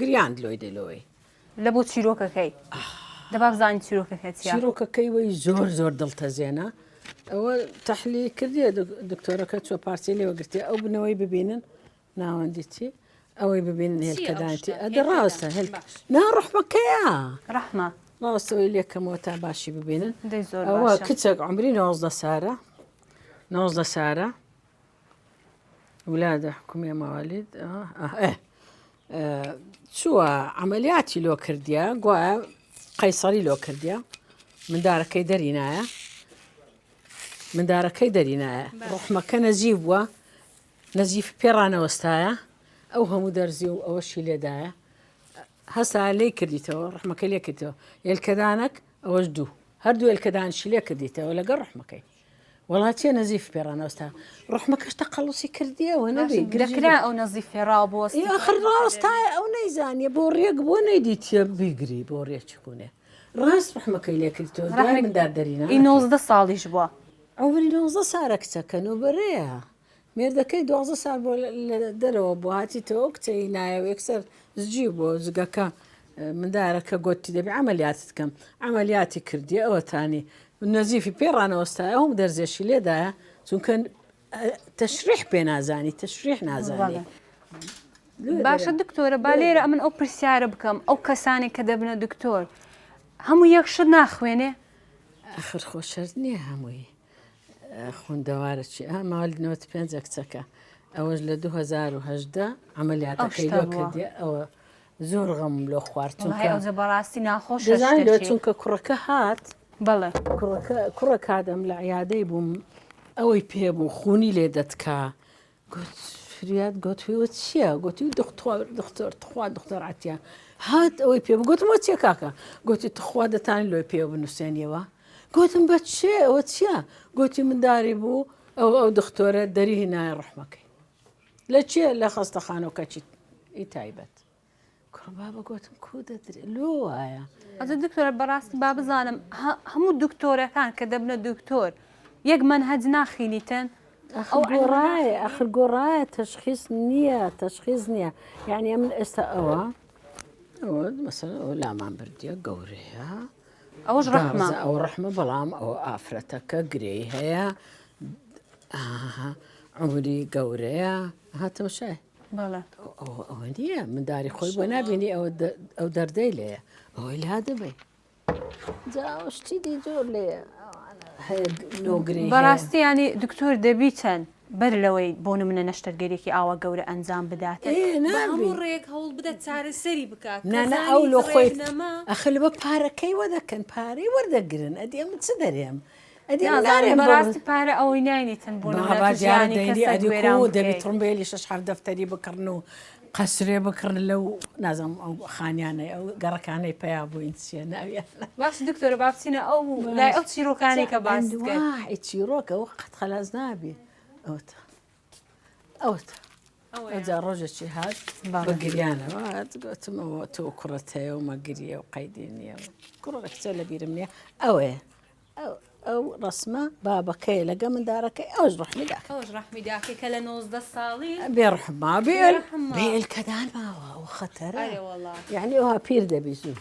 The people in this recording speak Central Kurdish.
گریاند لۆی دەلۆی لە بۆ چیرۆکەکەی دەبا بزانین چیرۆکەکە چیە چیرۆکەکەی وەی زۆر دڵتەزێنە ئەوە تەحلیل کردیە دکتۆرەکە چۆ پارچەی لێوەگرتێ ئەو بنەوەی ببینن ناوەندی چی ئەوەی ببینن هێلکەدانتی ئەدە ڕاستە نا ڕحمەکەیە ڕەحمە ڕاستەوەی لێکەمەوە تا باشی ببینن دەی زۆر ئەوە باشە. کچێک عمری 19 سارە 19 سارە ولادە حکومی ماوەلید چووە عملیاتی لۆ کردیە گوایە قەیسەری لۆ کردیە مندارەکەی دەرینایە ڕحمەکە نەزیف بووە نەزیف پێڕانەوەستایە ئەو هەموو دەرزی و ئەوەشی لێدایە هەستا لێ کردیتەوە ڕحمەکە لێ کردەوە هێلکەدانك ئەوەش دوو هەردوو هێلکەدانشی لێ کردیتەوە لەگەڵ ڕحمەکەی وڵاتیە نەزیف پێڕانەوەستا ڕحمەکەشتە قەڵوسی کردیەوە نەبی گرەکرا ئەو نەزیفێ ڕاوبووە آخر ڕاستایە ئەو نەیزانیە بۆ ڕێک بۆ نەیدیتە بیگری بۆ ڕێچکوونێ ڕاست ڕحمەکەی لێ کردیتەوە دوای مندار دەرینە 19 ساڵیش بووە ئەوری 19 سارە کچەکەن و بەرەیە مێردەکەی 12 سال بۆ دەرەوە بۆ هاتیتەوە کچەی نایەوە یەکسەر زجی بۆ زگەکە مندارەکە گوتی دەبی عملیاتت کەم عملیاتی کردی ئەوەتانی نەزیفی پێڕانەوەستایە هەم دەرزێشی لێدایە چونکە تەشریح پێ نازانی تەشریح نازانی باشە دکتۆرە با لێرە ئەمن ئەو پرسیارە بکەم ئەو کەسانی کە دەبنە دکتۆر هەموو یەکشت ناخوێنێ ئەخر خۆشەر نییە هەمووی خوندەوارەی ماوەلی 95 کچەکە ئەوەش لە 2010 عملیاتەکەی لۆ کردی ئەوە زۆر غەم لۆ خوارد بەڕاستی ناخۆش چونکە کوڕەکە هات بەڵێ کوڕە کادەم لە عیادەی بووم ئەوەی پێبوو خونی لێ دەتکا فریاد گوتویوە چییە گوتی دختۆر دختۆراتە هات ئەوەی پێ گوتمەوە چیە کاکە گوتی تخوا دەتانی لۆی پێ بنووسێنیەوە گوتم بە چێ ئەوە چییە گوتی منداری بوو ئەو دختۆرە دەری هێنایە ڕحمەکەی لە چییە لە خەستەخانەوەکەچی ئی تایبەت کوڕبابە گوتم کو دەدرێ لۆ وایە ئەجە دکتۆرە بەڕاستی با بزانم هەموو دکتۆرەکان کە دەبنە دکتۆر یەک مەنهەج ناخینیتن ئەخر گۆڕایە تەشخیص نییە یعنی من ئێستا ئەوە مەسەڵەن ئەو لامان بردیە گەورەیە ئەوش ڕحمە ئەو ڕحمە بەڵام ئەو ئافرەتەکە گرێی هەیە عمری گەورەیە هاتەوە شای بەڵێ ئەوە نییە منداری خۆی بۆ نبینی ئەو دەردەی لێیە ئەوەی لا دەبێ جاوەشتی دی زۆر لێە نۆگری بەڕاستی ینی دکتۆر دەبیتەن بەر لەوەی بۆ منە نەشتەرگەرێکی ئاوا گەورە ئەنجام بداتێ ڕێک هەوڵ بدە چارەسەری بکات نانە ئەو لە خۆی ئەخل بە پارەکەی وەدەکەن پارەی وەردەگرن ئەدێم چ دەرێم بەڕاستی پارە ئەوەی ناینیتن بۆ دەبی تڕمبێلی 6 دەفتەری بکڕن و قەسرێ بکڕن لەو نازم ئەو خانیانەی ئەو گەڕەکانەی پیا بووین چێ ناویان باش دکتۆرە با بچینە ئەو لای ئەو چیرۆکانی کە باس چیرۆکە ئەو قەت خەلاز نابێ ئەوتە ئەوجا ڕۆژێکی هات بە گریانەوە گوتمەوە تۆ کوڕەت هەیە و مەگریە و قەیدی نییە کوڕە کچە لە بیرم نییە ئەوەیە ئەو ڕسمە بابەکەی لەگە مندارەکەی ئەوش ڕحمیداکە کە لە 19 ساڵی بێڕحما بێل کەدان ماوە ئەو خەتەرە یعنی ئەوها پیر دەبی زوو